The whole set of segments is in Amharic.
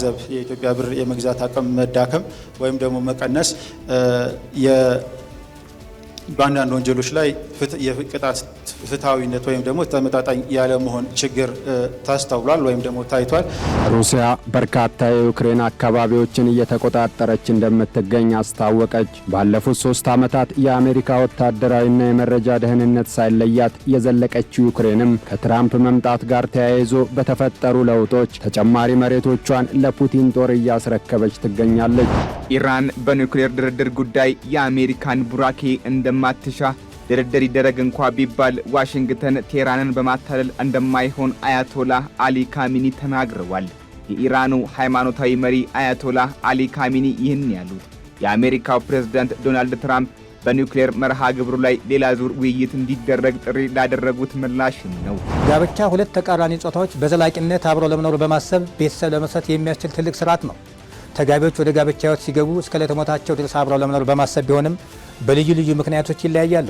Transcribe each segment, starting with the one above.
ገንዘብ የኢትዮጵያ ብር የመግዛት አቅም መዳከም ወይም ደግሞ መቀነስ በአንዳንድ ወንጀሎች ላይ የቅጣት ፍትሃዊነት ወይም ደግሞ ተመጣጣኝ ያለ መሆን ችግር ታስተውሏል ወይም ደግሞ ታይቷል። ሩሲያ በርካታ የዩክሬን አካባቢዎችን እየተቆጣጠረች እንደምትገኝ አስታወቀች። ባለፉት 3 ዓመታት የአሜሪካ ወታደራዊና የመረጃ ደህንነት ሳይለያት የዘለቀችው ዩክሬንም ከትራምፕ መምጣት ጋር ተያይዞ በተፈጠሩ ለውጦች ተጨማሪ መሬቶቿን ለፑቲን ጦር እያስረከበች ትገኛለች። ኢራን በኒውክሌር ድርድር ጉዳይ የአሜሪካን ቡራኬ እንደማትሻ ድርድር ይደረግ እንኳ ቢባል ዋሽንግተን ቴህራንን በማታለል እንደማይሆን አያቶላህ አሊ ካሚኒ ተናግረዋል። የኢራኑ ሃይማኖታዊ መሪ አያቶላህ አሊ ካሚኒ ይህን ያሉት የአሜሪካው ፕሬዝዳንት ዶናልድ ትራምፕ በኒውክሌር መርሃ ግብሩ ላይ ሌላ ዙር ውይይት እንዲደረግ ጥሪ ላደረጉት ምላሽም ነው። ጋብቻ ሁለት ተቃራኒ ጾታዎች በዘላቂነት አብረው ለመኖር በማሰብ ቤተሰብ ለመስራት የሚያስችል ትልቅ ስርዓት ነው። ተጋቢዎች ወደ ጋብቻ ሕይወት ሲገቡ እስከ ለተሞታቸው ድረስ አብረው ለመኖር በማሰብ ቢሆንም በልዩ ልዩ ምክንያቶች ይለያያሉ።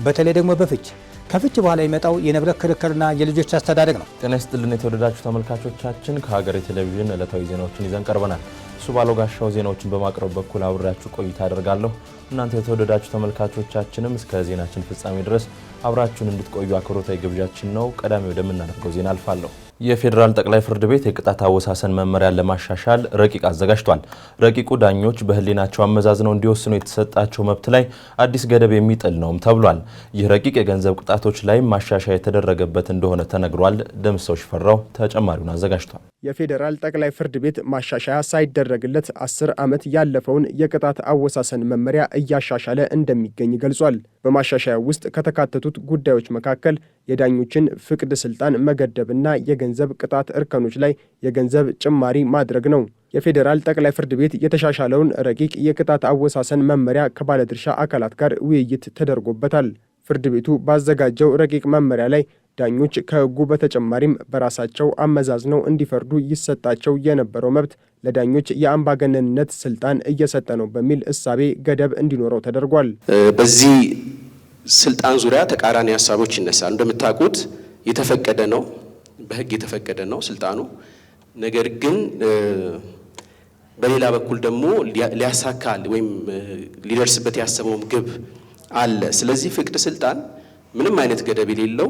በተለይ ደግሞ በፍች ከፍች በኋላ የሚመጣው የንብረት ክርክርና የልጆች አስተዳደግ ነው። ጤና ይስጥልን የተወደዳችሁ ተመልካቾቻችን፣ ከሀገሬ ቴሌቪዥን ዕለታዊ ዜናዎችን ይዘን ቀርበናል። እሱ ባለው ጋሻው ዜናዎችን በማቅረብ በኩል አብሬያችሁ ቆይታ አደርጋለሁ። እናንተ የተወደዳችሁ ተመልካቾቻችንም እስከ ዜናችን ፍጻሜ ድረስ አብራችሁን እንድትቆዩ አክብሮታዊ ግብዣችን ነው። ቀዳሚ ወደምናደርገው ዜና አልፋለሁ። የፌዴራል ጠቅላይ ፍርድ ቤት የቅጣት አወሳሰን መመሪያን ለማሻሻል ረቂቅ አዘጋጅቷል። ረቂቁ ዳኞች በህሊናቸው አመዛዝነው እንዲወስኑ የተሰጣቸው መብት ላይ አዲስ ገደብ የሚጥል ነውም ተብሏል። ይህ ረቂቅ የገንዘብ ቅጣቶች ላይ ማሻሻያ የተደረገበት እንደሆነ ተነግሯል። ደምሰው ሽፈራው ተጨማሪውን አዘጋጅቷል። የፌዴራል ጠቅላይ ፍርድ ቤት ማሻሻያ ሳይደረግለት 10 ዓመት ያለፈውን የቅጣት አወሳሰን መመሪያ እያሻሻለ እንደሚገኝ ገልጿል። በማሻሻያው ውስጥ ከተካተቱት ጉዳዮች መካከል የዳኞችን ፍቅድ ስልጣን መገደብና የገንዘብ ቅጣት እርከኖች ላይ የገንዘብ ጭማሪ ማድረግ ነው። የፌዴራል ጠቅላይ ፍርድ ቤት የተሻሻለውን ረቂቅ የቅጣት አወሳሰን መመሪያ ከባለድርሻ አካላት ጋር ውይይት ተደርጎበታል። ፍርድ ቤቱ ባዘጋጀው ረቂቅ መመሪያ ላይ ዳኞች ከሕጉ በተጨማሪም በራሳቸው አመዛዝነው እንዲፈርዱ ይሰጣቸው የነበረው መብት ለዳኞች የአምባገነንነት ስልጣን እየሰጠ ነው በሚል እሳቤ ገደብ እንዲኖረው ተደርጓል። በዚህ ስልጣን ዙሪያ ተቃራኒ ሀሳቦች ይነሳሉ። እንደምታውቁት የተፈቀደ ነው፣ በሕግ የተፈቀደ ነው ስልጣኑ። ነገር ግን በሌላ በኩል ደግሞ ሊያሳካል ወይም ሊደርስበት ያሰበውም ግብ አለ። ስለዚህ ፍቅድ ስልጣን ምንም አይነት ገደብ የሌለው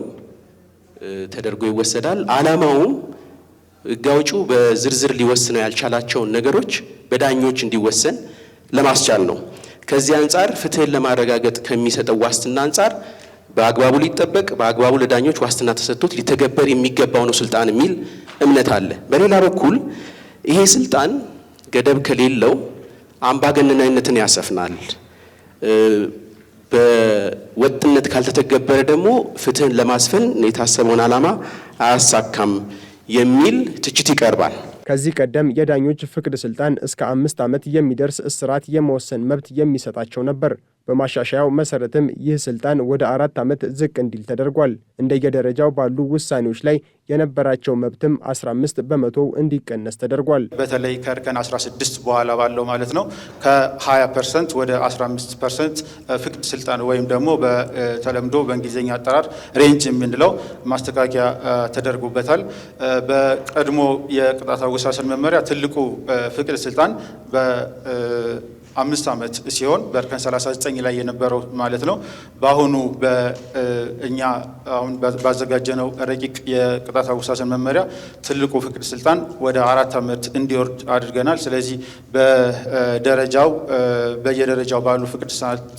ተደርጎ ይወሰዳል። ዓላማውም ሕግ አውጪው በዝርዝር ሊወስነው ያልቻላቸውን ነገሮች በዳኞች እንዲወሰን ለማስቻል ነው። ከዚህ አንጻር ፍትህን ለማረጋገጥ ከሚሰጠው ዋስትና አንጻር በአግባቡ ሊጠበቅ በአግባቡ ለዳኞች ዋስትና ተሰጥቶት ሊተገበር የሚገባው ነው ስልጣን የሚል እምነት አለ። በሌላ በኩል ይሄ ስልጣን ገደብ ከሌለው አምባገነናዊነትን ያሰፍናል። በወጥነት ካልተተገበረ ደግሞ ፍትህን ለማስፈን የታሰበውን ዓላማ አያሳካም የሚል ትችት ይቀርባል። ከዚህ ቀደም የዳኞች ፍቅድ ስልጣን እስከ 5 ዓመት የሚደርስ እስራት የመወሰን መብት የሚሰጣቸው ነበር። በማሻሻያው መሰረትም ይህ ስልጣን ወደ 4 ዓመት ዝቅ እንዲል ተደርጓል። እንደየደረጃው ባሉ ውሳኔዎች ላይ የነበራቸው መብትም 15 በመቶ እንዲቀነስ ተደርጓል። በተለይ ከእርከን 16 በኋላ ባለው ማለት ነው ከ20% ወደ 15% ፍቅድ ስልጣን ወይም ደግሞ በተለምዶ በእንግሊዝኛ አጠራር ሬንጅ የምንለው ማስተካከያ ተደርጎበታል። በቀድሞ የቅጣት አወሳሰን መመሪያ ትልቁ ፍቅድ ስልጣን በ5 ዓመት ሲሆን በእርከን 39 ላይ የነበረው ማለት ነው። በአሁኑ በእኛ አሁን ባዘጋጀነው ረቂቅ የቅጣት አወሳሰን መመሪያ ትልቁ ፍቅድ ስልጣን ወደ 4 ዓመት እንዲወርድ አድርገናል። ስለዚህ በደረጃው በየደረጃው ባሉ ፍቅድ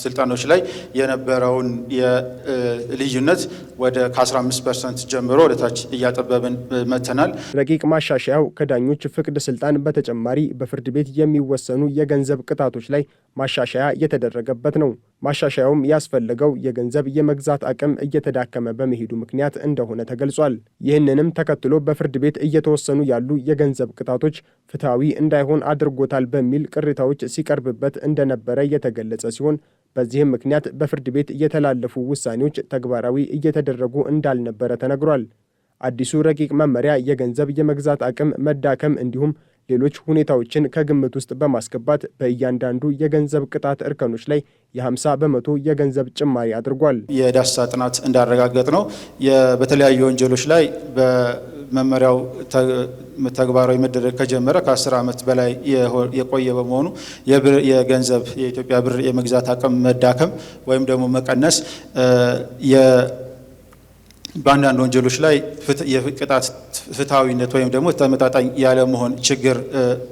ስልጣኖች ላይ የነበረውን የልዩነት ወደ ከ15% ጀምሮ ወደ ታች እያጠበብን መተናል። ረቂቅ ማሻሻያው ከዳኞች ፍቅድ ስልጣን በተጨማሪ በፍርድ ቤት የሚወሰኑ የገንዘብ ቅጣቶች ላይ ማሻሻያ የተደረገበት ነው። ማሻሻያውም ያስፈለገው የገንዘብ የመግዛት አቅም እየተዳከመ በመሄዱ ምክንያት እንደሆነ ተገልጿል። ይህንንም ተከትሎ በፍርድ ቤት እየተወሰኑ ያሉ የገንዘብ ቅጣቶች ፍትሐዊ እንዳይሆን አድርጎታል በሚል ቅሬታዎች ሲቀርብበት እንደነበረ የተገለጸ ሲሆን በዚህም ምክንያት በፍርድ ቤት የተላለፉ ውሳኔዎች ተግባራዊ እየተደረጉ እንዳልነበረ ተነግሯል። አዲሱ ረቂቅ መመሪያ የገንዘብ የመግዛት አቅም መዳከም እንዲሁም ሌሎች ሁኔታዎችን ከግምት ውስጥ በማስገባት በእያንዳንዱ የገንዘብ ቅጣት እርከኖች ላይ የ50 በመቶ የገንዘብ ጭማሪ አድርጓል። የዳሰሳ ጥናት እንዳረጋገጥ ነው በተለያዩ ወንጀሎች ላይ መመሪያው ተግባራዊ መደረግ ከጀመረ ከ10 ዓመት በላይ የቆየ በመሆኑ የገንዘብ የኢትዮጵያ ብር የመግዛት አቅም መዳከም ወይም ደግሞ መቀነስ በአንዳንድ ወንጀሎች ላይ የቅጣት ፍትሐዊነት ወይም ደግሞ ተመጣጣኝ ያለ መሆን ችግር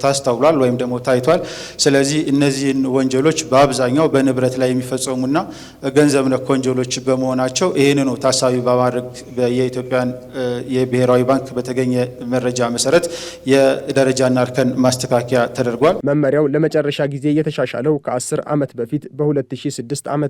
ታስተውሏል ወይም ደግሞ ታይቷል። ስለዚህ እነዚህን ወንጀሎች በአብዛኛው በንብረት ላይ የሚፈጸሙና ገንዘብ ነክ ወንጀሎች በመሆናቸው ይህንኑ ታሳቢ በማድረግ የኢትዮጵያን የብሔራዊ ባንክ በተገኘ መረጃ መሰረት የደረጃና እርከን ማስተካከያ ተደርጓል። መመሪያው ለመጨረሻ ጊዜ የተሻሻለው ከ10 ዓመት በፊት በ2006 ዓ.ም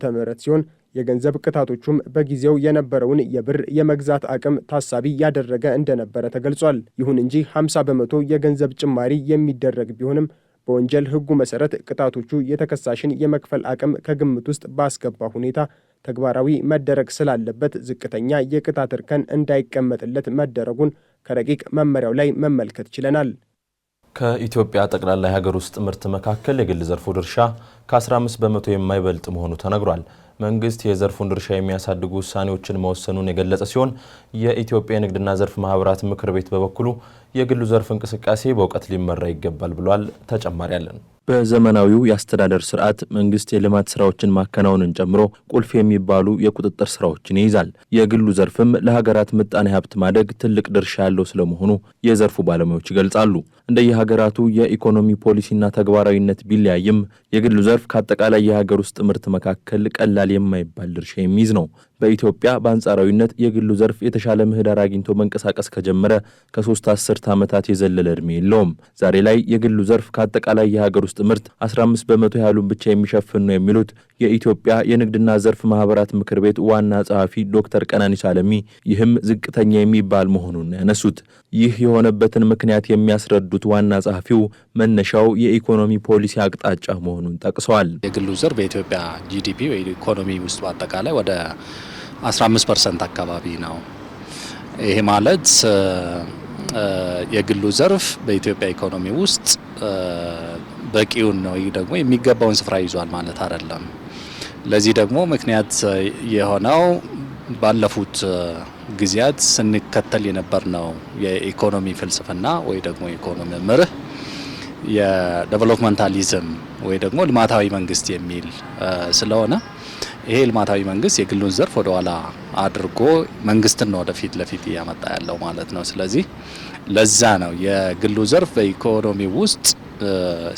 ሲሆን የገንዘብ ቅጣቶቹም በጊዜው የነበረውን የብር የመግዛት አቅም ታሳቢ ያደረገ እንደነበረ ተገልጿል። ይሁን እንጂ 50 በመቶ የገንዘብ ጭማሪ የሚደረግ ቢሆንም በወንጀል ሕጉ መሰረት ቅጣቶቹ የተከሳሽን የመክፈል አቅም ከግምት ውስጥ ባስገባ ሁኔታ ተግባራዊ መደረግ ስላለበት ዝቅተኛ የቅጣት እርከን እንዳይቀመጥለት መደረጉን ከረቂቅ መመሪያው ላይ መመልከት ችለናል። ከኢትዮጵያ ጠቅላላ የሀገር ውስጥ ምርት መካከል የግል ዘርፉ ድርሻ ከ15 በመቶ የማይበልጥ መሆኑ ተነግሯል። መንግስት የዘርፉን ድርሻ የሚያሳድጉ ውሳኔዎችን መወሰኑን የገለጸ ሲሆን የኢትዮጵያ ንግድና ዘርፍ ማህበራት ምክር ቤት በበኩሉ የግሉ ዘርፍ እንቅስቃሴ በእውቀት ሊመራ ይገባል ብሏል። ተጨማሪ አለን። በዘመናዊው የአስተዳደር ስርዓት መንግስት የልማት ስራዎችን ማከናወንን ጨምሮ ቁልፍ የሚባሉ የቁጥጥር ስራዎችን ይይዛል። የግሉ ዘርፍም ለሀገራት ምጣኔ ሀብት ማደግ ትልቅ ድርሻ ያለው ስለመሆኑ የዘርፉ ባለሙያዎች ይገልጻሉ። እንደየሀገራቱ የኢኮኖሚ ፖሊሲና ተግባራዊነት ቢለያይም የግሉ ዘርፍ ከአጠቃላይ የሀገር ውስጥ ምርት መካከል ቀላል የማይባል ድርሻ የሚይዝ ነው። በኢትዮጵያ በአንጻራዊነት የግሉ ዘርፍ የተሻለ ምህዳር አግኝቶ መንቀሳቀስ ከጀመረ ከ3 አስርት ዓመታት የዘለለ ዕድሜ የለውም። ዛሬ ላይ የግሉ ዘርፍ ከአጠቃላይ የሀገር ውስጥ ምርት 15 በመቶ ያህሉን ብቻ የሚሸፍን ነው የሚሉት የኢትዮጵያ የንግድና ዘርፍ ማህበራት ምክር ቤት ዋና ጸሐፊ ዶክተር ቀናኒሳ አለሚ፣ ይህም ዝቅተኛ የሚባል መሆኑን ያነሱት። ይህ የሆነበትን ምክንያት የሚያስረዱት ዋና ጸሐፊው መነሻው የኢኮኖሚ ፖሊሲ አቅጣጫ መሆኑን ጠቅሰዋል። የግሉ ዘርፍ በኢትዮጵያ ጂዲፒ ወይ ኢኮኖሚ ውስጥ በአጠቃላይ ወደ 15% አካባቢ ነው። ይሄ ማለት የግሉ ዘርፍ በኢትዮጵያ ኢኮኖሚ ውስጥ በቂውን ነው ደግሞ የሚገባውን ስፍራ ይዟል ማለት አይደለም። ለዚህ ደግሞ ምክንያት የሆነው ባለፉት ጊዜያት ስንከተል የነበርነው የኢኮኖሚ ፍልስፍና ወይ ደግሞ የኢኮኖሚ መርህ የዴቨሎፕመንታሊዝም ወይ ደግሞ ልማታዊ መንግስት የሚል ስለሆነ ይሄ ልማታዊ መንግስት የግሉን ዘርፍ ወደ ኋላ አድርጎ መንግስትን ነው ወደፊት ለፊት እያመጣ ያለው ማለት ነው። ስለዚህ ለዛ ነው የግሉ ዘርፍ በኢኮኖሚ ውስጥ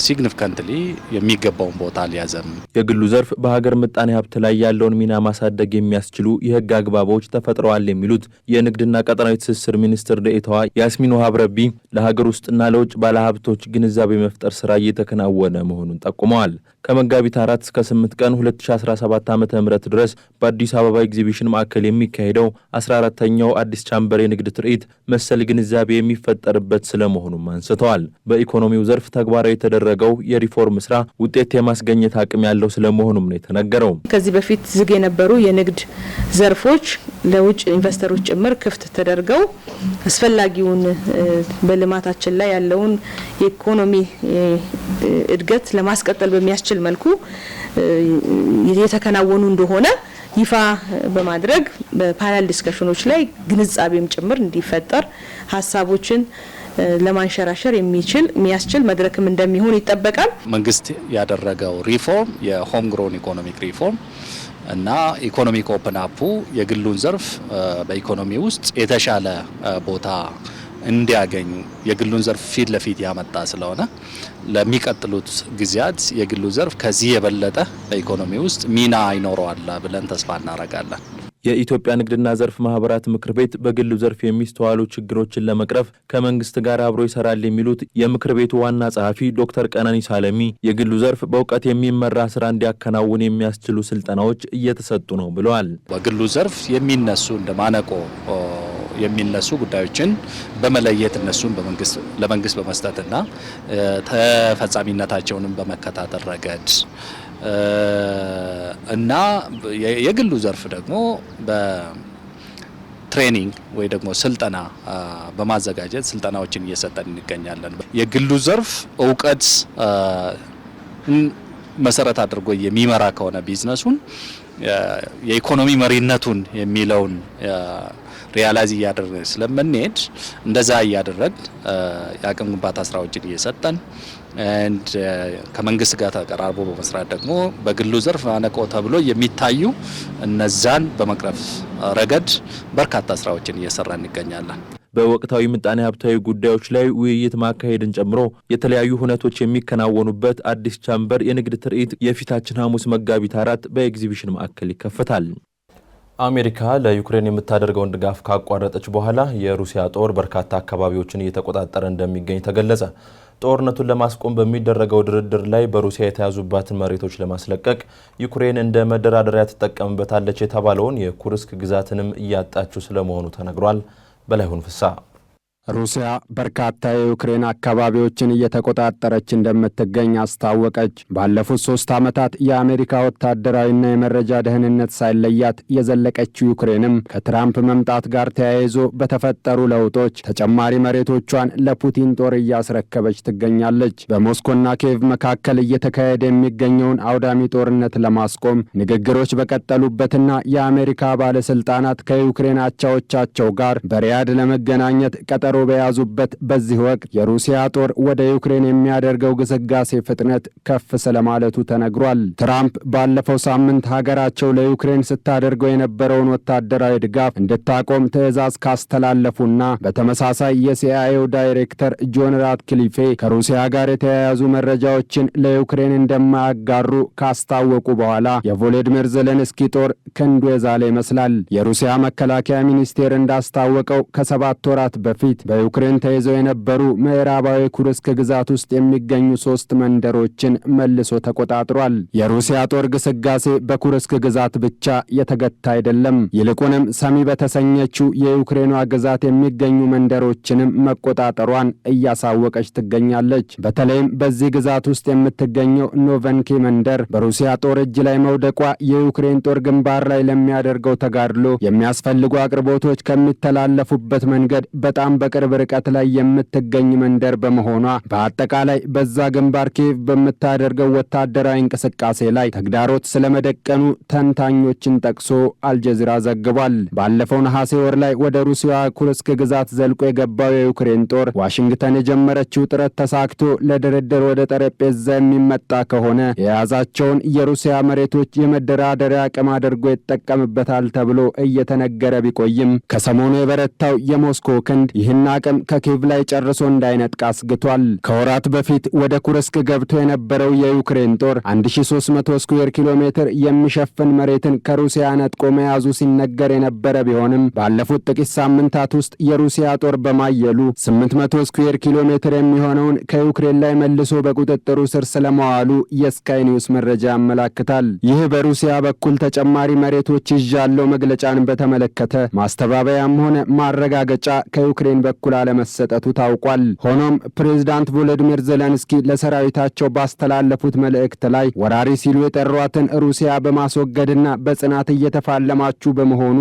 ሲግኒፊካንትሊ የሚገባውን ቦታ አልያዘም። የግሉ ዘርፍ በሀገር ምጣኔ ሀብት ላይ ያለውን ሚና ማሳደግ የሚያስችሉ የህግ አግባቦች ተፈጥረዋል የሚሉት የንግድና ቀጠናዊ ትስስር ሚኒስትር ዴኤታዋ ያስሚን ወሃብ ረቢ ለሀገር ውስጥና ለውጭ ባለሀብቶች ግንዛቤ መፍጠር ስራ እየተከናወነ መሆኑን ጠቁመዋል። ከመጋቢት 4 እስከ 8 ቀን 2017 ዓ.ም ድረስ በአዲስ አበባ ኤግዚቢሽን ማዕከል የሚካሄደው 14ኛው አዲስ ቻምበር የንግድ ትርኢት መሰል ግንዛቤ የሚፈጠርበት ስለመሆኑም አንስተዋል። በኢኮኖሚው ዘርፍ ተግባራዊ የተደረገው የሪፎርም ስራ ውጤት የማስገኘት አቅም ያለው ስለመሆኑም ነው የተነገረው። ከዚህ በፊት ዝግ የነበሩ የንግድ ዘርፎች ለውጭ ኢንቨስተሮች ጭምር ክፍት ተደርገው አስፈላጊውን በልማታችን ላይ ያለውን የኢኮኖሚ እድገት ለማስቀጠል በሚያስችል መልኩ የተከናወኑ እንደሆነ ይፋ በማድረግ በፓናል ዲስከሽኖች ላይ ግንዛቤም ጭምር እንዲፈጠር ሀሳቦችን ለማንሸራሸር የሚያስችል መድረክም እንደሚሆን ይጠበቃል። መንግስት ያደረገው ሪፎርም የሆም ግሮን ኢኮኖሚክ ሪፎርም እና ኢኮኖሚክ ኦፕን አፑ የግሉን ዘርፍ በኢኮኖሚ ውስጥ የተሻለ ቦታ እንዲያገኙ የግሉን ዘርፍ ፊት ለፊት ያመጣ ስለሆነ ለሚቀጥሉት ጊዜያት የግሉ ዘርፍ ከዚህ የበለጠ በኢኮኖሚ ውስጥ ሚና ይኖረዋል ብለን ተስፋ እናደርጋለን። የኢትዮጵያ ንግድና ዘርፍ ማህበራት ምክር ቤት በግሉ ዘርፍ የሚስተዋሉ ችግሮችን ለመቅረፍ ከመንግስት ጋር አብሮ ይሰራል የሚሉት የምክር ቤቱ ዋና ጸሐፊ ዶክተር ቀናኒሳ አለሚ የግሉ ዘርፍ በእውቀት የሚመራ ስራ እንዲያከናውን የሚያስችሉ ስልጠናዎች እየተሰጡ ነው ብለዋል። በግሉ ዘርፍ የሚነሱ እንደ ማነቆ የሚነሱ ጉዳዮችን በመለየት እነሱን ለመንግስት በመስጠትና ተፈጻሚነታቸውንም በመከታተል ረገድ እና የግሉ ዘርፍ ደግሞ በትሬኒንግ ወይ ደግሞ ስልጠና በማዘጋጀት ስልጠናዎችን እየሰጠን እንገኛለን። የግሉ ዘርፍ እውቀት መሰረት አድርጎ የሚመራ ከሆነ ቢዝነሱን የኢኮኖሚ መሪነቱን የሚለውን ሪያላይዝ እያደረግን ስለምንሄድ እንደዛ እያደረግን የአቅም ግንባታ ስራዎችን እየሰጠን ከመንግስት ጋር ተቀራርቦ በመስራት ደግሞ በግሉ ዘርፍ ማነቆ ተብሎ የሚታዩ እነዛን በመቅረፍ ረገድ በርካታ ስራዎችን እየሰራን እንገኛለን። በወቅታዊ ምጣኔ ሀብታዊ ጉዳዮች ላይ ውይይት ማካሄድን ጨምሮ የተለያዩ ሁነቶች የሚከናወኑበት አዲስ ቻምበር የንግድ ትርኢት የፊታችን ሐሙስ መጋቢት 4 በኤግዚቢሽን ማዕከል ይከፈታል። አሜሪካ ለዩክሬን የምታደርገውን ድጋፍ ካቋረጠች በኋላ የሩሲያ ጦር በርካታ አካባቢዎችን እየተቆጣጠረ እንደሚገኝ ተገለጸ። ጦርነቱን ለማስቆም በሚደረገው ድርድር ላይ በሩሲያ የተያዙባትን መሬቶች ለማስለቀቅ ዩክሬን እንደ መደራደሪያ ትጠቀምበታለች የተባለውን የኩርስክ ግዛትንም እያጣችው ስለመሆኑ ተነግሯል። በላይሁን ፍሳ ሩሲያ በርካታ የዩክሬን አካባቢዎችን እየተቆጣጠረች እንደምትገኝ አስታወቀች። ባለፉት 3 ዓመታት የአሜሪካ ወታደራዊና የመረጃ ደህንነት ሳይለያት የዘለቀችው ዩክሬንም ከትራምፕ መምጣት ጋር ተያይዞ በተፈጠሩ ለውጦች ተጨማሪ መሬቶቿን ለፑቲን ጦር እያስረከበች ትገኛለች። በሞስኮና ኪየቭ መካከል እየተካሄደ የሚገኘውን አውዳሚ ጦርነት ለማስቆም ንግግሮች በቀጠሉበትና የአሜሪካ ባለስልጣናት ከዩክሬን አቻዎቻቸው ጋር በሪያድ ለመገናኘት ቀጠሮ በያዙበት በዚህ ወቅት የሩሲያ ጦር ወደ ዩክሬን የሚያደርገው ግስጋሴ ፍጥነት ከፍ ስለማለቱ ተነግሯል። ትራምፕ ባለፈው ሳምንት ሀገራቸው ለዩክሬን ስታደርገው የነበረውን ወታደራዊ ድጋፍ እንድታቆም ትዕዛዝ ካስተላለፉና በተመሳሳይ የሲአይኤው ዳይሬክተር ጆን ራትክሊፌ ከሩሲያ ጋር የተያያዙ መረጃዎችን ለዩክሬን እንደማያጋሩ ካስታወቁ በኋላ የቮሎዲሚር ዜሌንስኪ ጦር ክንዱ የዛለ ይመስላል። የሩሲያ መከላከያ ሚኒስቴር እንዳስታወቀው ከ7 ወራት በፊት በዩክሬን ተይዘው የነበሩ ምዕራባዊ ኩርስክ ግዛት ውስጥ የሚገኙ 3 መንደሮችን መልሶ ተቆጣጥሯል። የሩሲያ ጦር ግስጋሴ በኩርስክ ግዛት ብቻ የተገታ አይደለም። ይልቁንም ሰሚ በተሰኘችው የዩክሬኗ ግዛት የሚገኙ መንደሮችንም መቆጣጠሯን እያሳወቀች ትገኛለች። በተለይም በዚህ ግዛት ውስጥ የምትገኘው ኖቨንኪ መንደር በሩሲያ ጦር እጅ ላይ መውደቋ የዩክሬን ጦር ግንባር ላይ ለሚያደርገው ተጋድሎ የሚያስፈልጉ አቅርቦቶች ከሚተላለፉበት መንገድ በጣም በቅርብ ርቀት ላይ የምትገኝ መንደር በመሆኗ በአጠቃላይ በዛ ግንባር ኪየቭ በምታደርገው ወታደራዊ እንቅስቃሴ ላይ ተግዳሮት ስለመደቀኑ ተንታኞችን ጠቅሶ አልጀዚራ ዘግቧል። ባለፈው ነሐሴ ወር ላይ ወደ ሩሲያ ኩርስክ ግዛት ዘልቆ የገባው የዩክሬን ጦር ዋሽንግተን የጀመረችው ጥረት ተሳክቶ ለድርድር ወደ ጠረጴዛ የሚመጣ ከሆነ የያዛቸውን የሩሲያ መሬቶች የመደራደሪያ አቅም አድርጎ ይጠቀምበታል ተብሎ እየተነገረ ቢቆይም ከሰሞኑ የበረታው የሞስኮ ክንድ ይህን አቅም ከኪየቭ ላይ ጨርሶ እንዳይነጥቅ አስግቷል። ከወራት በፊት ወደ ኩርስክ ገብቶ የነበረው የዩክሬን ጦር 1300 ስኩዌር ኪሎ ሜትር የሚሸፍን መሬትን ከሩሲያ ነጥቆ መያዙ ሲነገር የነበረ ቢሆንም ባለፉት ጥቂት ሳምንታት ውስጥ የሩሲያ ጦር በማየሉ 800 ስኩዌር ኪሎ ሜትር የሚሆነውን ከዩክሬን ላይ መልሶ በቁጥጥሩ ስር ስለመዋሉ የስካይ ኒውስ መረጃ ያመላክታል። ይህ በሩሲያ በኩል ተጨማሪ መሬቶች ይዣለው መግለጫን በተመለከተ ማስተባበያም ሆነ ማረጋገጫ ከዩክሬን በኩል አለመሰጠቱ ታውቋል። ሆኖም ፕሬዝዳንት ቮሎዲሚር ዜሌንስኪ ለሰራዊታቸው ባስተላለፉት መልእክት ላይ ወራሪ ሲሉ የጠሯትን ሩሲያ በማስወገድና በጽናት እየተፋለማችሁ በመሆኑ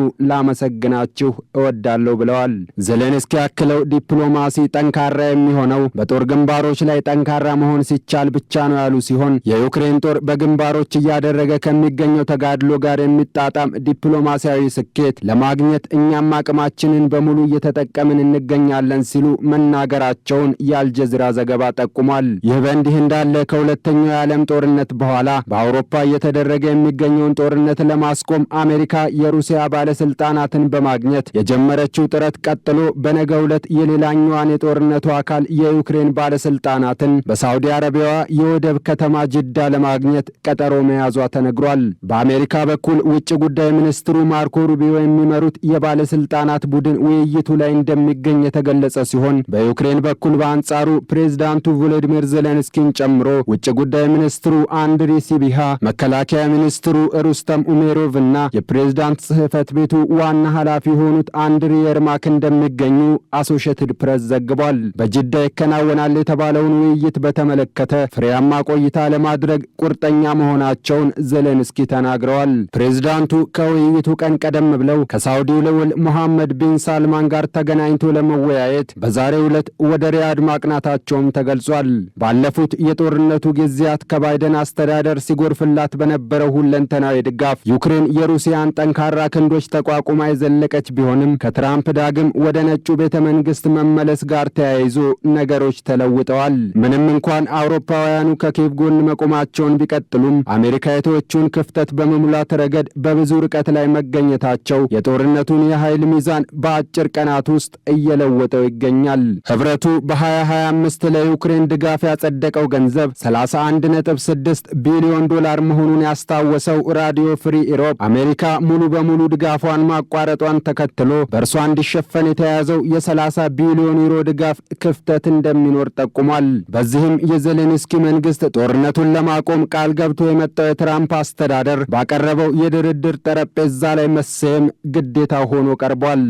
ላመሰግናችሁ እወዳለሁ ብለዋል። ዜሌንስኪ አክለው ዲፕሎማሲ ጠንካራ የሚሆነው በጦር ግንባሮች ላይ ጠንካራ መሆን ሲቻል ብቻ ነው ያሉ ሲሆን የዩክሬን ጦር በግንባሮች እያደረገ ከሚገኘው ተጋድሎ ጋር የሚጣጣም ዲፕሎማሲያዊ ስኬት ለማግኘት እኛም አቅማችንን በሙሉ እየተጠቀምን እንገኛለን ሲሉ መናገራቸውን የአልጀዚራ ዘገባ ጠቁሟል። ይህ በእንዲህ እንዳለ ከሁለተኛው የዓለም ጦርነት በኋላ በአውሮፓ እየተደረገ የሚገኘውን ጦርነት ለማስቆም አሜሪካ የሩሲያ ባለስልጣናትን በማግኘት የጀመረችው ጥረት ቀጥሎ በነገው ዕለት የሌላኛዋን የጦርነቱ አካል የዩክሬን ባለስልጣናትን በሳውዲ አረቢያዋ የወደብ ከተማ ጅዳ ለማግኘት ቀጠሮ መያዟ ተነግሯል። በአሜሪካ በኩል ውጭ ጉዳይ ሚኒስትሩ ማርኮ ሩቢዮ የሚመሩት የባለስልጣናት ቡድን ውይይቱ ላይ እንደሚገኝ የተገለጸ ሲሆን በዩክሬን በኩል በአንጻሩ ፕሬዝዳንቱ ቮሎዲሚር ዜሌንስኪን ጨምሮ ውጭ ጉዳይ ሚኒስትሩ አንድሪ ሲቢሃ፣ መከላከያ ሚኒስትሩ ሩስተም ኡሜሮቭ እና የፕሬዝዳንት ጽሕፈት ቤቱ ዋና ኃላፊ የሆኑት አንድሪ የርማክ እንደሚገኙ አሶሺየትድ ፕሬስ ዘግቧል። በጅዳ ይከናወናል የተባለውን ውይይት በተመለከተ ፍሬያማ ቆይታ ለማድረግ ቁርጠኛ መሆናቸውን ዜሌንስኪ ተናግረዋል። ፕሬዝዳንቱ ከውይይቱ ቀን ቀደም ብለው ከሳውዲው ልዑል ሙሐመድ ቢን ሳልማን ጋር ተገናኝቶ ለመ ለመወያየት በዛሬው ዕለት ወደ ሪያድ ማቅናታቸውም ተገልጿል። ባለፉት የጦርነቱ ጊዜያት ከባይደን አስተዳደር ሲጎርፍላት በነበረው ሁለንተናዊ ድጋፍ ዩክሬን የሩሲያን ጠንካራ ክንዶች ተቋቁማ የዘለቀች ቢሆንም ከትራምፕ ዳግም ወደ ነጩ ቤተ መንግስት መመለስ ጋር ተያይዞ ነገሮች ተለውጠዋል። ምንም እንኳን አውሮፓውያኑ ከኬቭ ጎን መቆማቸውን ቢቀጥሉም አሜሪካዊቶቹን ክፍተት በመሙላት ረገድ በብዙ ርቀት ላይ መገኘታቸው የጦርነቱን የኃይል ሚዛን በአጭር ቀናት ውስጥ እየለወጠው ይገኛል። ህብረቱ በ2025 ለዩክሬን ድጋፍ ያጸደቀው ገንዘብ 31.6 ቢሊዮን ዶላር መሆኑን ያስታወሰው ራዲዮ ፍሪ ኢሮፕ አሜሪካ ሙሉ በሙሉ ድጋፏን ማቋረጧን ተከትሎ በእርሷ እንዲሸፈን የተያዘው የ30 ቢሊዮን ዩሮ ድጋፍ ክፍተት እንደሚኖር ጠቁሟል። በዚህም የዜሌንስኪ መንግስት ጦርነቱን ለማቆም ቃል ገብቶ የመጣው የትራምፕ አስተዳደር ባቀረበው የድርድር ጠረጴዛ ላይ መሰየም ግዴታ ሆኖ ቀርቧል።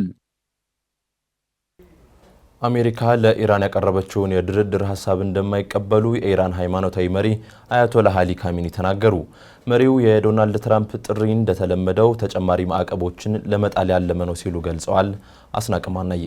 አሜሪካ ለኢራን ያቀረበችውን የድርድር ሐሳብ እንደማይቀበሉ የኢራን ሃይማኖታዊ መሪ አያቶላህ አሊ ካሚኒ ተናገሩ። መሪው የዶናልድ ትራምፕ ጥሪ እንደተለመደው ተጨማሪ ማዕቀቦችን ለመጣል ያለመ ነው ሲሉ ገልጸዋል። አስናቀማናዬ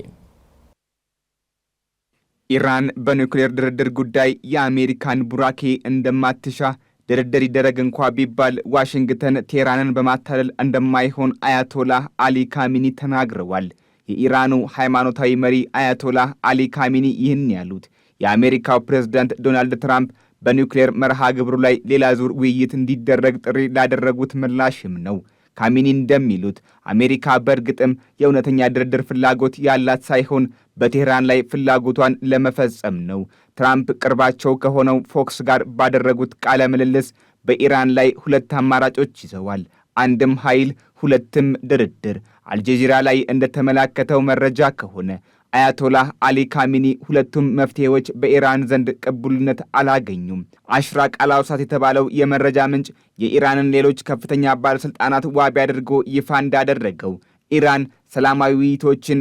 ኢራን በኒውክሌር ድርድር ጉዳይ የአሜሪካን ቡራኬ እንደማትሻ ድርድር ይደረግ እንኳ ቢባል ዋሽንግተን ቴህራንን በማታለል እንደማይሆን አያቶላህ አሊ ካሚኒ ተናግረዋል። የኢራኑ ሃይማኖታዊ መሪ አያቶላህ አሊ ካሚኒ ይህን ያሉት የአሜሪካው ፕሬዝዳንት ዶናልድ ትራምፕ በኒውክሌር መርሃ ግብሩ ላይ ሌላ ዙር ውይይት እንዲደረግ ጥሪ ላደረጉት ምላሽም ነው። ካሚኒ እንደሚሉት አሜሪካ በእርግጥም የእውነተኛ ድርድር ፍላጎት ያላት ሳይሆን በቴህራን ላይ ፍላጎቷን ለመፈጸም ነው። ትራምፕ ቅርባቸው ከሆነው ፎክስ ጋር ባደረጉት ቃለ ምልልስ በኢራን ላይ ሁለት አማራጮች ይዘዋል። አንድም ኃይል፣ ሁለትም ድርድር። አልጀዚራ ላይ እንደተመላከተው መረጃ ከሆነ አያቶላህ አሊ ካሚኒ ሁለቱም መፍትሄዎች በኢራን ዘንድ ቅቡልነት አላገኙም። አሽራቅ አልአውሳት የተባለው የመረጃ ምንጭ የኢራንን ሌሎች ከፍተኛ ባለሥልጣናት ዋቢ አድርጎ ይፋ እንዳደረገው ኢራን ሰላማዊ ውይይቶችን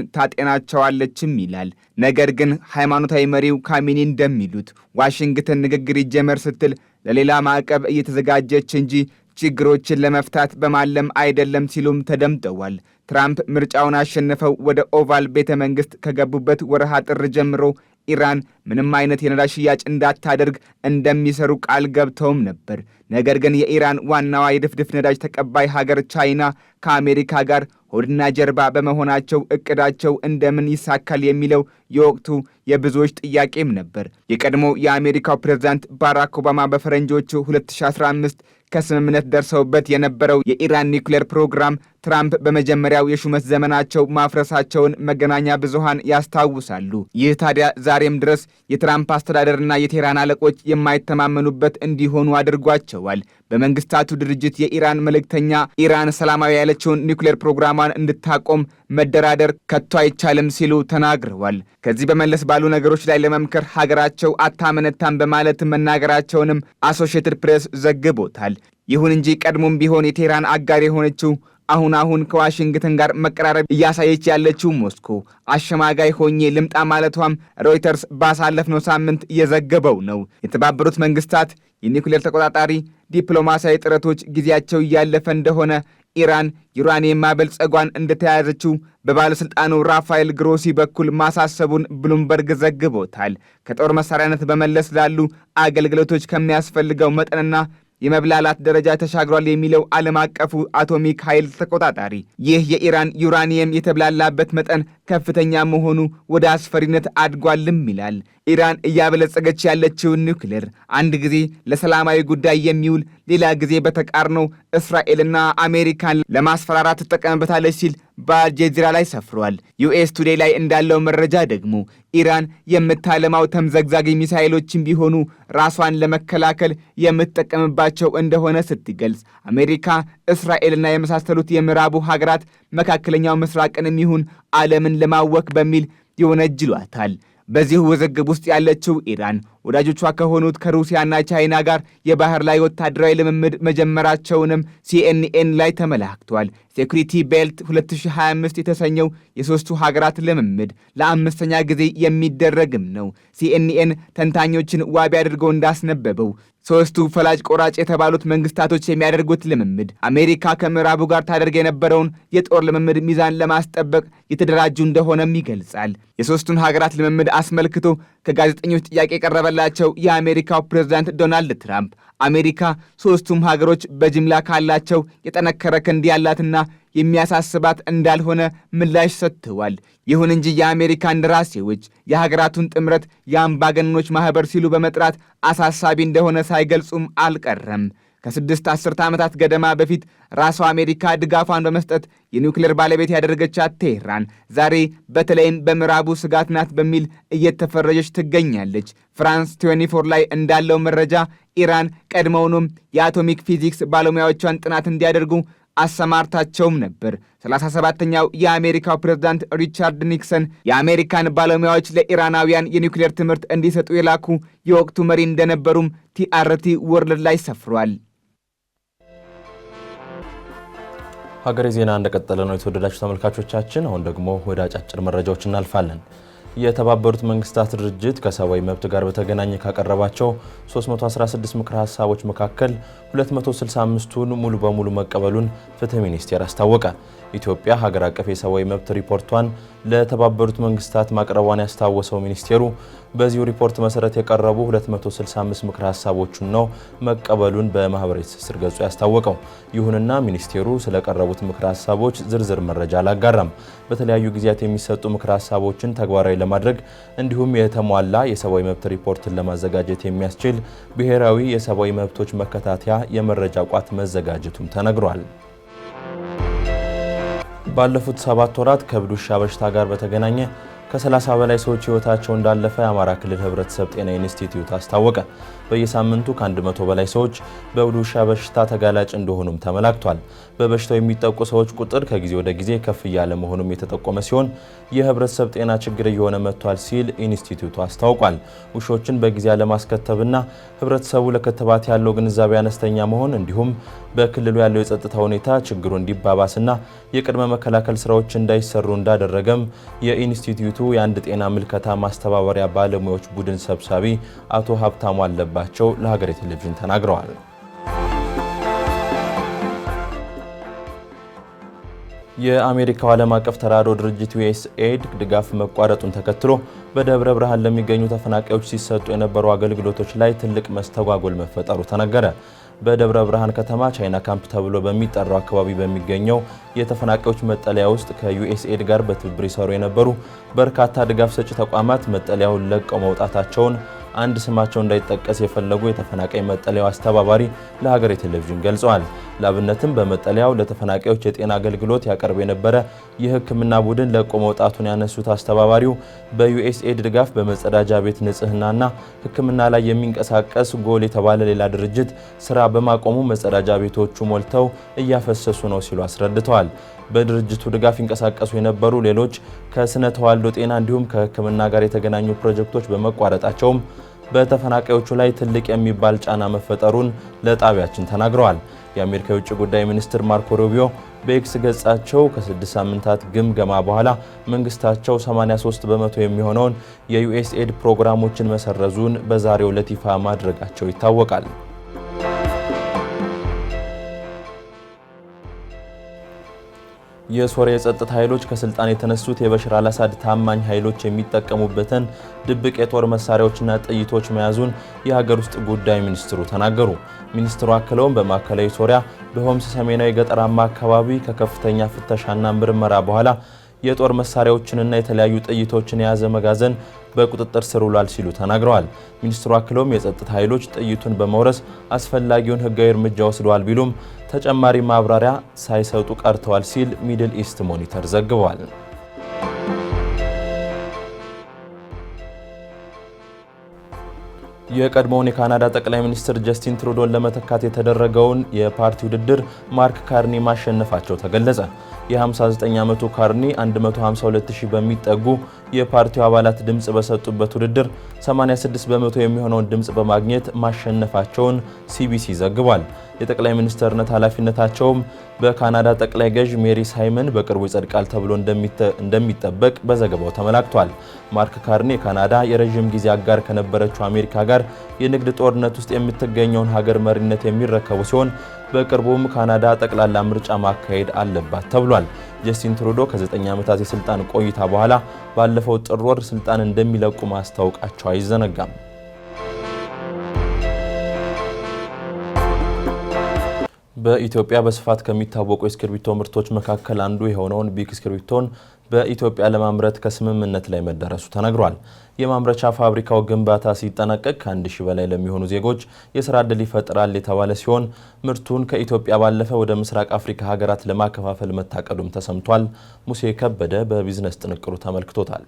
ታጤናቸዋለችም ይላል። ነገር ግን ሃይማኖታዊ መሪው ካሚኒ እንደሚሉት ዋሽንግተን ንግግር ይጀመር ስትል ለሌላ ማዕቀብ እየተዘጋጀች እንጂ ችግሮችን ለመፍታት በማለም አይደለም ሲሉም ተደምጠዋል። ትራምፕ ምርጫውን አሸንፈው ወደ ኦቫል ቤተ መንግሥት ከገቡበት ወርሃ ጥር ጀምሮ ኢራን ምንም አይነት የነዳጅ ሽያጭ እንዳታደርግ እንደሚሰሩ ቃል ገብተውም ነበር። ነገር ግን የኢራን ዋናዋ የድፍድፍ ነዳጅ ተቀባይ ሀገር ቻይና ከአሜሪካ ጋር ሆድና ጀርባ በመሆናቸው እቅዳቸው እንደምን ይሳካል የሚለው የወቅቱ የብዙዎች ጥያቄም ነበር። የቀድሞ የአሜሪካው ፕሬዝዳንት ባራክ ኦባማ በፈረንጆቹ 2015 ከስምምነት ደርሰውበት የነበረው የኢራን ኒውክሌር ፕሮግራም ትራምፕ በመጀመሪያው የሹመት ዘመናቸው ማፍረሳቸውን መገናኛ ብዙሃን ያስታውሳሉ። ይህ ታዲያ ዛሬም ድረስ የትራምፕ አስተዳደርና የቴህራን አለቆች የማይተማመኑበት እንዲሆኑ አድርጓቸዋል። በመንግስታቱ ድርጅት የኢራን መልእክተኛ ኢራን ሰላማዊ ያለችውን ኒውክሌር ፕሮግራሟን እንድታቆም መደራደር ከቶ አይቻልም ሲሉ ተናግረዋል። ከዚህ በመለስ ባሉ ነገሮች ላይ ለመምከር ሀገራቸው አታመነታም በማለት መናገራቸውንም አሶሺየትድ ፕሬስ ዘግቦታል። ይሁን እንጂ ቀድሞም ቢሆን የቴህራን አጋር የሆነችው አሁን ከዋሽንግተን ጋር መቀራረብ እያሳየች ያለችው ሞስኮ አሸማጋይ ሆኜ ልምጣ ማለቷም ሮይተርስ ባሳለፍነው ሳምንት የዘገበው ነው። የተባበሩት መንግስታት የኒውክሌር ተቆጣጣሪ ዲፕሎማሲያዊ ጥረቶች ጊዜያቸው እያለፈ እንደሆነ ኢራን ዩራኒየም ማበልጸጓን እንደተያያዘችው በባለሥልጣኑ ራፋኤል ግሮሲ በኩል ማሳሰቡን ብሉምበርግ ዘግቦታል። ከጦር መሳሪያነት በመለስ ላሉ አገልግሎቶች ከሚያስፈልገው መጠንና የመብላላት ደረጃ ተሻግሯል የሚለው ዓለም አቀፉ አቶሚክ ኃይል ተቆጣጣሪ ይህ የኢራን ዩራኒየም የተብላላበት መጠን ከፍተኛ መሆኑ ወደ አስፈሪነት አድጓልም ይላል። ኢራን እያበለጸገች ያለችውን ኒውክሌር አንድ ጊዜ ለሰላማዊ ጉዳይ የሚውል ሌላ ጊዜ በተቃርኖ እስራኤልና አሜሪካን ለማስፈራራት ትጠቀምበታለች ሲል በአልጀዚራ ላይ ሰፍሯል። ዩኤስ ቱዴይ ላይ እንዳለው መረጃ ደግሞ ኢራን የምታለማው ተምዘግዛጊ ሚሳኤሎችን ቢሆኑ ራሷን ለመከላከል የምትጠቀምባቸው እንደሆነ ስትገልጽ፣ አሜሪካ፣ እስራኤልና የመሳሰሉት የምዕራቡ ሀገራት መካከለኛው ምስራቅንም ይሁን ዓለምን ለማወክ በሚል ይወነጅሏታል። በዚህ ውዝግብ ውስጥ ያለችው ኢራን ወዳጆቿ ከሆኑት ከሩሲያና ቻይና ጋር የባህር ላይ ወታደራዊ ልምምድ መጀመራቸውንም ሲኤንኤን ላይ ተመላክቷል። ሴኩሪቲ ቤልት 2025 የተሰኘው የሦስቱ ሀገራት ልምምድ ለ5ኛ ጊዜ የሚደረግም ነው። ሲኤንኤን ተንታኞችን ዋቢ አድርጎ እንዳስነበበው ሦስቱ ፈላጭ ቆራጭ የተባሉት መንግስታቶች የሚያደርጉት ልምምድ አሜሪካ ከምዕራቡ ጋር ታደርግ የነበረውን የጦር ልምምድ ሚዛን ለማስጠበቅ የተደራጁ እንደሆነም ይገልጻል። የሦስቱን ሀገራት ልምምድ አስመልክቶ ከጋዜጠኞች ጥያቄ የቀረበላቸው የአሜሪካው ፕሬዝዳንት ዶናልድ ትራምፕ አሜሪካ ሦስቱም ሀገሮች በጅምላ ካላቸው የጠነከረ ክንድ ያላትና የሚያሳስባት እንዳልሆነ ምላሽ ሰጥተዋል። ይሁን እንጂ የአሜሪካ እንደራሴዎች የሀገራቱን ጥምረት የአምባገነኖች ማህበር ሲሉ በመጥራት አሳሳቢ እንደሆነ ሳይገልጹም አልቀረም። ከ6 አስርተ ዓመታት ገደማ በፊት ራሷ አሜሪካ ድጋፏን በመስጠት የኒውክሌር ባለቤት ያደረገቻት ቴህራን ዛሬ በተለይም በምዕራቡ ስጋት ናት በሚል እየተፈረጀች ትገኛለች። ፍራንስ 24 ላይ እንዳለው መረጃ ኢራን ቀድሞውኑም የአቶሚክ ፊዚክስ ባለሙያዎቿን ጥናት እንዲያደርጉ አሰማርታቸውም ነበር። 37ኛው የአሜሪካው ፕሬዝዳንት ሪቻርድ ኒክሰን የአሜሪካን ባለሙያዎች ለኢራናውያን የኒውክሌር ትምህርት እንዲሰጡ የላኩ የወቅቱ መሪ እንደነበሩም ቲአርቲ ወርልድ ላይ ሰፍሯል። ሀገሬ ዜና እንደቀጠለ ነው። የተወደዳችሁ ተመልካቾቻችን፣ አሁን ደግሞ ወደ አጫጭር መረጃዎች እናልፋለን። የተባበሩት መንግስታት ድርጅት ከሰብአዊ መብት ጋር በተገናኘ ካቀረባቸው 316 ምክረ ሀሳቦች መካከል 265ቱን ሙሉ በሙሉ መቀበሉን ፍትህ ሚኒስቴር አስታወቀ። ኢትዮጵያ ሀገር አቀፍ የሰብአዊ መብት ሪፖርቷን ለተባበሩት መንግስታት ማቅረቧን ያስታወሰው ሚኒስቴሩ በዚሁ ሪፖርት መሰረት የቀረቡ 265 ምክረ ሀሳቦችን ነው መቀበሉን በማህበራዊ ትስስር ገጹ ያስታወቀው። ይሁንና ሚኒስቴሩ ስለቀረቡት ምክረ ሀሳቦች ዝርዝር መረጃ አላጋራም። በተለያዩ ጊዜያት የሚሰጡ ምክረ ሀሳቦችን ተግባራዊ ለማድረግ እንዲሁም የተሟላ የሰብአዊ መብት ሪፖርትን ለማዘጋጀት የሚያስችል ብሔራዊ የሰብአዊ መብቶች መከታተያ የመረጃ ቋት መዘጋጀቱም ተነግሯል። ባለፉት 7 ወራት ከእብድ ውሻ በሽታ ጋር በተገናኘ ከ30 በላይ ሰዎች ህይወታቸው እንዳለፈ የአማራ ክልል ህብረተሰብ ጤና ኢንስቲትዩት አስታወቀ። በየሳምንቱ ከ100 በላይ ሰዎች በእብድ ውሻ በሽታ ተጋላጭ እንደሆኑም ተመላክቷል። በበሽታው የሚጠቁ ሰዎች ቁጥር ከጊዜ ወደ ጊዜ ከፍ እያለ መሆኑም የተጠቆመ ሲሆን የህብረተሰብ ጤና ችግር እየሆነ መጥቷል ሲል ኢንስቲትዩቱ አስታውቋል። ውሾችን በጊዜ አለማስከተብና ህብረተሰቡ ለክትባት ያለው ግንዛቤ አነስተኛ መሆን እንዲሁም በክልሉ ያለው የጸጥታ ሁኔታ ችግሩ እንዲባባስና የቅድመ መከላከል ስራዎች እንዳይሰሩ እንዳደረገም የኢንስቲትዩቱ የአንድ ጤና ምልከታ ማስተባበሪያ ባለሙያዎች ቡድን ሰብሳቢ አቶ ሀብታሙ አለባቸው ለሀገሬ ቴሌቪዥን ተናግረዋል። የአሜሪካው ዓለም አቀፍ ተራድኦ ድርጅት ዩኤስኤድ ድጋፍ መቋረጡን ተከትሎ በደብረ ብርሃን ለሚገኙ ተፈናቃዮች ሲሰጡ የነበሩ አገልግሎቶች ላይ ትልቅ መስተጓጎል መፈጠሩ ተነገረ። በደብረ ብርሃን ከተማ ቻይና ካምፕ ተብሎ በሚጠራው አካባቢ በሚገኘው የተፈናቃዮች መጠለያ ውስጥ ከዩኤስኤድ ጋር በትብብር ይሰሩ የነበሩ በርካታ ድጋፍ ሰጪ ተቋማት መጠለያውን ለቀው መውጣታቸውን አንድ ስማቸው እንዳይጠቀስ የፈለጉ የተፈናቃይ መጠለያው አስተባባሪ ለሀገሬ ቴሌቪዥን ገልጸዋል። ላብነትም በመጠለያው ለተፈናቃዮች የጤና አገልግሎት ያቀርብ የነበረ የሕክምና ቡድን ለቆ መውጣቱን ያነሱት አስተባባሪው በዩኤስኤድ ድጋፍ በመጸዳጃ ቤት ንጽህናና ሕክምና ላይ የሚንቀሳቀስ ጎል የተባለ ሌላ ድርጅት ስራ በማቆሙ መጸዳጃ ቤቶቹ ሞልተው እያፈሰሱ ነው ሲሉ አስረድተዋል። በድርጅቱ ድጋፍ ይንቀሳቀሱ የነበሩ ሌሎች ከስነ ተዋልዶ ጤና እንዲሁም ከሕክምና ጋር የተገናኙ ፕሮጀክቶች በመቋረጣቸውም በተፈናቃዮቹ ላይ ትልቅ የሚባል ጫና መፈጠሩን ለጣቢያችን ተናግረዋል። የአሜሪካ የውጭ ጉዳይ ሚኒስትር ማርኮ ሩቢዮ በኤክስ ገጻቸው ከ6 ሳምንታት ግምገማ በኋላ መንግስታቸው 83 በመቶ የሚሆነውን የዩኤስኤድ ፕሮግራሞችን መሰረዙን በዛሬው ዕለት ይፋ ማድረጋቸው ይታወቃል። የሶሪያ የጸጥታ ኃይሎች ከስልጣን የተነሱት የበሽር አልአሳድ ታማኝ ኃይሎች የሚጠቀሙበትን ድብቅ የጦር መሳሪያዎችና ጥይቶች መያዙን የሀገር ውስጥ ጉዳይ ሚኒስትሩ ተናገሩ። ሚኒስትሩ አክለውም በማዕከላዊ ሶሪያ በሆምስ ሰሜናዊ ገጠራማ አካባቢ ከከፍተኛ ፍተሻና ምርመራ በኋላ የጦር መሳሪያዎችንና የተለያዩ ጥይቶችን የያዘ መጋዘን በቁጥጥር ስር ውሏል ሲሉ ተናግረዋል። ሚኒስትሩ አክለውም የጸጥታ ኃይሎች ጥይቱን በመውረስ አስፈላጊውን ሕጋዊ እርምጃ ወስደዋል ቢሉም ተጨማሪ ማብራሪያ ሳይሰጡ ቀርተዋል ሲል ሚድል ኢስት ሞኒተር ዘግቧል። የቀድሞውን የካናዳ ጠቅላይ ሚኒስትር ጀስቲን ትሩዶን ለመተካት የተደረገውን የፓርቲ ውድድር ማርክ ካርኒ ማሸነፋቸው ተገለጸ። የ59 ዓመቱ ካርኒ 152000 በሚጠጉ የፓርቲው አባላት ድምጽ በሰጡበት ውድድር 86 በመቶ የሚሆነውን ድምጽ በማግኘት ማሸነፋቸውን ሲቢሲ ዘግቧል። የጠቅላይ ሚኒስትርነት ኃላፊነታቸውም በካናዳ ጠቅላይ ገዥ ሜሪ ሳይመን በቅርቡ ይጸድቃል ተብሎ እንደሚጠበቅ በዘገባው ተመላክቷል። ማርክ ካርኒ ካናዳ የረጅም ጊዜ አጋር ከነበረችው አሜሪካ ጋር የንግድ ጦርነት ውስጥ የምትገኘውን ሀገር መሪነት የሚረከቡ ሲሆን በቅርቡም ካናዳ ጠቅላላ ምርጫ ማካሄድ አለባት ተብሏል። ጀስቲን ትሩዶ ከ9 ዓመታት የስልጣን ቆይታ በኋላ ባለፈው ጥር ወር ስልጣን እንደሚለቁ ማስታወቃቸው አይዘነጋም። በኢትዮጵያ በስፋት ከሚታወቁ የእስክርቢቶ ምርቶች መካከል አንዱ የሆነውን ቢክ እስክርቢቶን በኢትዮጵያ ለማምረት ከስምምነት ላይ መደረሱ ተነግሯል። የማምረቻ ፋብሪካው ግንባታ ሲጠናቀቅ ከ1000 በላይ ለሚሆኑ ዜጎች የስራ ዕድል ይፈጥራል የተባለ ሲሆን ምርቱን ከኢትዮጵያ ባለፈ ወደ ምስራቅ አፍሪካ ሀገራት ለማከፋፈል መታቀዱም ተሰምቷል። ሙሴ ከበደ በቢዝነስ ጥንቅሩ ተመልክቶታል።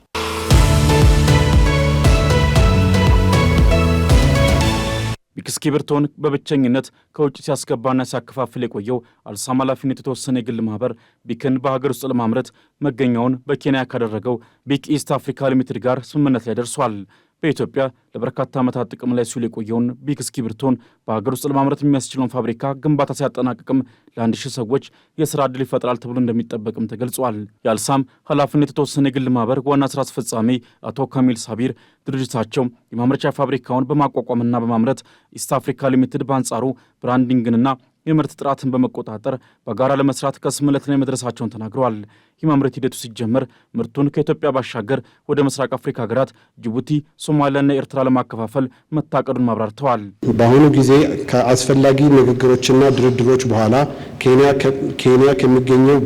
ቢክ እስክርቢቶን በብቸኝነት ከውጭ ሲያስገባና ሲያከፋፍል የቆየው አልሳም ኃላፊነቱ የተወሰነ የግል ማህበር ቢክን በሀገር ውስጥ ለማምረት መገኛውን በኬንያ ካደረገው ቢክ ኢስት አፍሪካ ሊሚትድ ጋር ስምምነት ላይ ደርሷል። በኢትዮጵያ ለበርካታ ዓመታት ጥቅም ላይ ሲውል የቆየውን ቢክ እስክርቢቶን በሀገር ውስጥ ለማምረት የሚያስችለውን ፋብሪካ ግንባታ ሲያጠናቅቅም ለ1000 ሰዎች የስራ ዕድል ይፈጥራል ተብሎ እንደሚጠበቅም ተገልጿል። የአልሳም ኃላፊነቱ የተወሰነ የግል ማህበር ዋና ስራ አስፈጻሚ አቶ ካሚል ሳቢር ድርጅታቸው የማምረቻ ፋብሪካውን በማቋቋምና በማምረት ኢስት አፍሪካ ሊሚትድ በአንጻሩ ብራንዲንግንና የምርት ጥራትን በመቆጣጠር በጋራ ለመስራት ከስምምነት ላይ መድረሳቸውን ተናግረዋል። የማምረት ሂደቱ ሲጀመር ምርቱን ከኢትዮጵያ ባሻገር ወደ ምስራቅ አፍሪካ ሀገራት ጅቡቲ፣ ሶማሊያና ኤርትራ ለማከፋፈል መታቀዱን ማብራርተዋል። በአሁኑ ጊዜ ከአስፈላጊ ንግግሮችና ድርድሮች በኋላ ኬንያ ከሚገኘው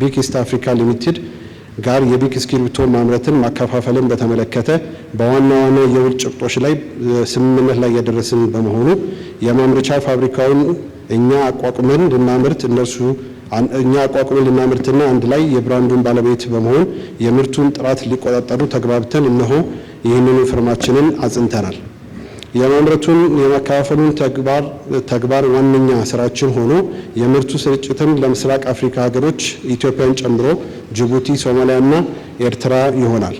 ቢክ ኢስት አፍሪካ ሊሚትድ ጋር የቢክ እስክርቢቶ ማምረትን ማከፋፈልን በተመለከተ በዋና ዋና የውል ጭብጦች ላይ ስምምነት ላይ የደረስን በመሆኑ የማምረቻ ፋብሪካውን እኛ አቋቁመን ልናመርትና አንድ ላይ የብራንዱን ባለቤት በመሆን የምርቱን ጥራት ሊቆጣጠሩ ተግባብተን እነሆ ይህንን ፊርማችንን አጽንተናል። የማምረቱን የማከፋፈሉን ተግባር ዋነኛ ስራችን ሆኖ የምርቱ ስርጭትን ለምስራቅ አፍሪካ ሀገሮች ኢትዮጵያን ጨምሮ ጅቡቲ፣ ሶማሊያና ኤርትራ ይሆናል።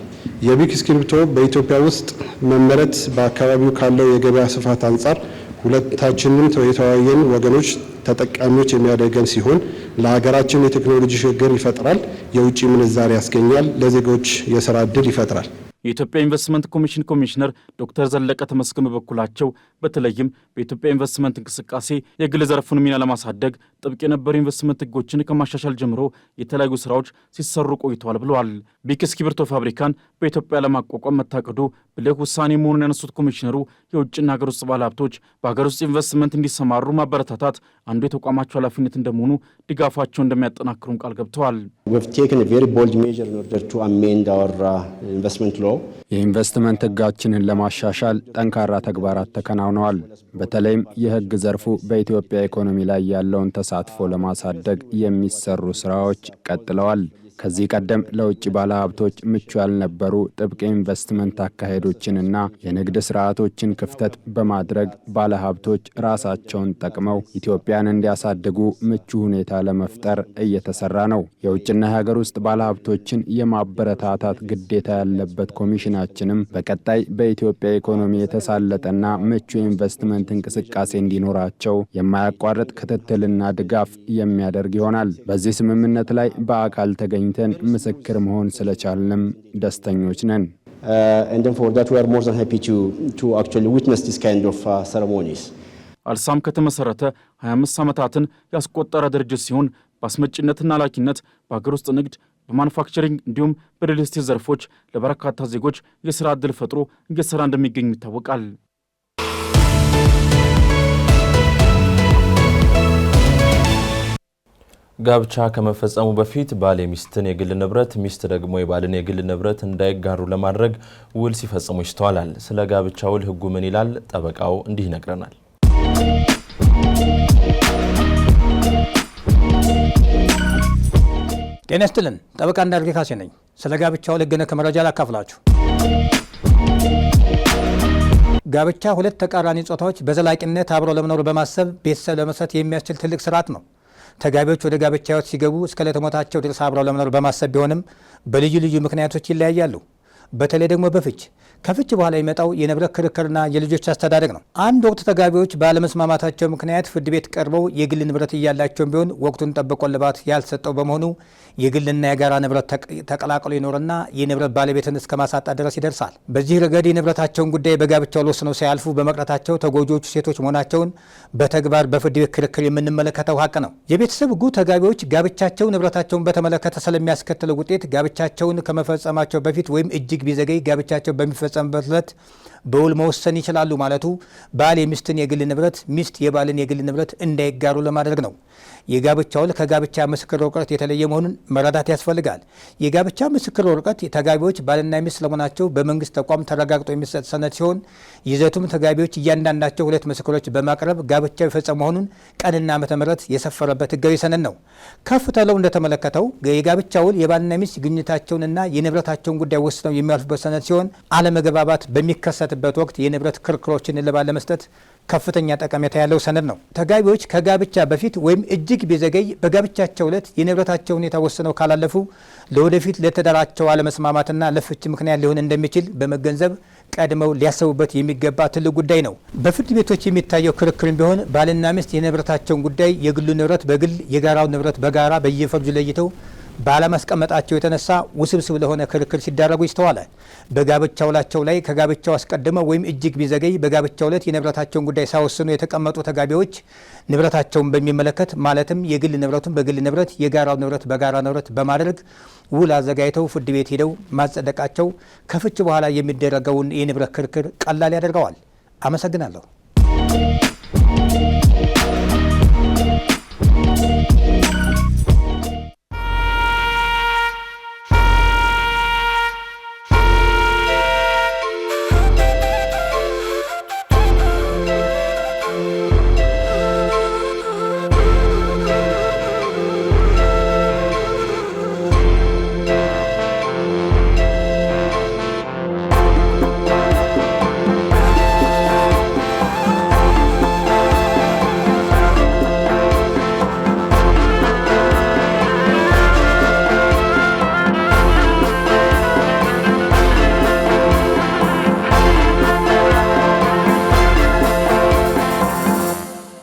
የቢክ እስክርቢቶ በኢትዮጵያ ውስጥ መመረት በአካባቢው ካለው የገበያ ስፋት አንጻር ሁለታችንም የተወያየን ወገኖች ተጠቃሚዎች የሚያደርገን ሲሆን ለሀገራችን የቴክኖሎጂ ሽግግር ይፈጥራል፣ የውጭ ምንዛሪ ያስገኛል፣ ለዜጎች የስራ ዕድል ይፈጥራል። የኢትዮጵያ ኢንቨስትመንት ኮሚሽን ኮሚሽነር ዶክተር ዘለቀ ተመስገን በበኩላቸው በተለይም በኢትዮጵያ ኢንቨስትመንት እንቅስቃሴ የግል ዘርፉን ሚና ለማሳደግ ጥብቅ የነበሩ ኢንቨስትመንት ሕጎችን ከማሻሻል ጀምሮ የተለያዩ ስራዎች ሲሰሩ ቆይተዋል ብለዋል። ቢክ እስክርቢቶ ፋብሪካን በኢትዮጵያ ለማቋቋም መታቀዱ ብልህ ውሳኔ መሆኑን ያነሱት ኮሚሽነሩ የውጭና ሀገር ውስጥ ባለሀብቶች በሀገር ውስጥ ኢንቨስትመንት እንዲሰማሩ ማበረታታት አንዱ የተቋማቸው ኃላፊነት እንደመሆኑ ድጋፋቸው እንደሚያጠናክሩም ቃል ገብተዋል። የኢንቨስትመንት ሕጋችንን ለማሻሻል ጠንካራ ተግባራት ተከናውነዋል። በተለይም የሕግ ዘርፉ በኢትዮጵያ ኢኮኖሚ ላይ ያለውን ተሳትፎ ለማሳደግ የሚሰሩ ስራዎች ቀጥለዋል። ከዚህ ቀደም ለውጭ ባለሀብቶች ምቹ ያልነበሩ ጥብቅ ኢንቨስትመንት አካሄዶችንና የንግድ ስርዓቶችን ክፍተት በማድረግ ባለሀብቶች ራሳቸውን ጠቅመው ኢትዮጵያን እንዲያሳድጉ ምቹ ሁኔታ ለመፍጠር እየተሰራ ነው። የውጭና የሀገር ውስጥ ባለሀብቶችን የማበረታታት ግዴታ ያለበት ኮሚሽናችንም በቀጣይ በኢትዮጵያ ኢኮኖሚ የተሳለጠና ምቹ ኢንቨስትመንት እንቅስቃሴ እንዲኖራቸው የማያቋርጥ ክትትልና ድጋፍ የሚያደርግ ይሆናል። በዚህ ስምምነት ላይ በአካል ተገኝተን ምስክር መሆን ስለቻልንም ደስተኞች ነን። አልሳም ከተመሰረተ 25 ዓመታትን ያስቆጠረ ድርጅት ሲሆን በአስመጭነትና ላኪነት፣ በሀገር ውስጥ ንግድ፣ በማኑፋክቸሪንግ እንዲሁም በሪል ስቴት ዘርፎች ለበርካታ ዜጎች የሥራ ዕድል ፈጥሮ እየሰራ እንደሚገኝ ይታወቃል። ጋብቻ ከመፈጸሙ በፊት ባል የሚስትን የግል ንብረት፣ ሚስት ደግሞ የባልን የግል ንብረት እንዳይጋሩ ለማድረግ ውል ሲፈጽሙ ይስተዋላል። ስለ ጋብቻ ውል ሕጉ ምን ይላል? ጠበቃው እንዲህ ይነግረናል። ጤና ይስጥልን። ጠበቃ እንዳርጌ ካሴ ነኝ። ስለ ጋብቻ ውል ሕግ ነክ መረጃ ላካፍላችሁ። ጋብቻ ሁለት ተቃራኒ ጾታዎች በዘላቂነት አብረው ለመኖር በማሰብ ቤተሰብ ለመመስረት የሚያስችል ትልቅ ስርዓት ነው። ተጋቢዎች ወደ ጋብቻ ሕይወት ሲገቡ እስከ ዕለተ ሞታቸው ድረስ አብረው ለመኖር በማሰብ ቢሆንም በልዩ ልዩ ምክንያቶች ይለያያሉ። በተለይ ደግሞ በፍች ከፍች በኋላ የሚመጣው የንብረት ክርክርና የልጆች አስተዳደግ ነው። አንድ ወቅት ተጋቢዎች ባለመስማማታቸው ምክንያት ፍርድ ቤት ቀርበው የግል ንብረት እያላቸውም ቢሆን ወቅቱን ጠብቆ እልባት ያልሰጠው በመሆኑ የግልና የጋራ ንብረት ተቀላቅሎ ይኖርና የንብረት ባለቤትን እስከ ማሳጣት ድረስ ይደርሳል። በዚህ ረገድ የንብረታቸውን ጉዳይ በጋብቻው ወስነው ሳያልፉ በመቅረታቸው ተጎጂዎቹ ሴቶች መሆናቸውን በተግባር በፍርድ ቤት ክርክር የምንመለከተው ሀቅ ነው። የቤተሰብ ሕጉ ተጋቢዎች ጋብቻቸው ንብረታቸውን በተመለከተ ስለሚያስከትለው ውጤት ጋብቻቸውን ከመፈጸማቸው በፊት ወይም እጅግ ቢዘገይ ጋብቻቸው በሚፈጸምበት ዕለት በውል መወሰን ይችላሉ ማለቱ ባል የሚስትን የግል ንብረት፣ ሚስት የባልን የግል ንብረት እንዳይጋሩ ለማድረግ ነው። የጋብቻ ውል ከጋብቻ ምስክር ወረቀት የተለየ መሆኑን መረዳት ያስፈልጋል። የጋብቻ ምስክር ወረቀት ተጋቢዎች ባልና ሚስት ለመሆናቸው በመንግስት ተቋም ተረጋግጦ የሚሰጥ ሰነድ ሲሆን ይዘቱም ተጋቢዎች እያንዳንዳቸው ሁለት ምስክሮች በማቅረብ ጋብቻው የፈጸሙ መሆኑን ቀንና ዓመተ ምሕረት የሰፈረበት ህጋዊ ሰነድ ነው። ከፍ ተብለው እንደተመለከተው የጋብቻ ውል የባልና ሚስት ግንኙነታቸውንና የንብረታቸውን ጉዳይ ወስነው የሚያልፉበት ሰነድ ሲሆን አለመግባባት በሚከሰትበት ወቅት የንብረት ክርክሮችን እልባት ለመስጠት ከፍተኛ ጠቀሜታ ያለው ሰነድ ነው። ተጋቢዎች ከጋብቻ በፊት ወይም እጅግ ቢዘገይ በጋብቻቸው ዕለት የንብረታቸው ሁኔታ ወስነው ካላለፉ ለወደፊት ለትዳራቸው አለመስማማትና ለፍች ምክንያት ሊሆን እንደሚችል በመገንዘብ ቀድመው ሊያሰቡበት የሚገባ ትልቅ ጉዳይ ነው። በፍርድ ቤቶች የሚታየው ክርክርም ቢሆን ባልና ሚስት የንብረታቸውን ጉዳይ የግሉ ንብረት በግል የጋራው ንብረት በጋራ በየፈርጁ ለይተው ባለማስቀመጣቸው የተነሳ ውስብስብ ለሆነ ክርክር ሲዳረጉ ይስተዋላል። በጋብቻ ውላቸው ላይ ከጋብቻው አስቀድመው ወይም እጅግ ቢዘገይ በጋብቻው ዕለት የንብረታቸውን ጉዳይ ሳይወስኑ የተቀመጡ ተጋቢዎች ንብረታቸውን በሚመለከት ማለትም የግል ንብረቱን በግል ንብረት የጋራው ንብረት በጋራ ንብረት በማድረግ ውል አዘጋጅተው ፍርድ ቤት ሄደው ማጸደቃቸው ከፍች በኋላ የሚደረገውን የንብረት ክርክር ቀላል ያደርገዋል። አመሰግናለሁ።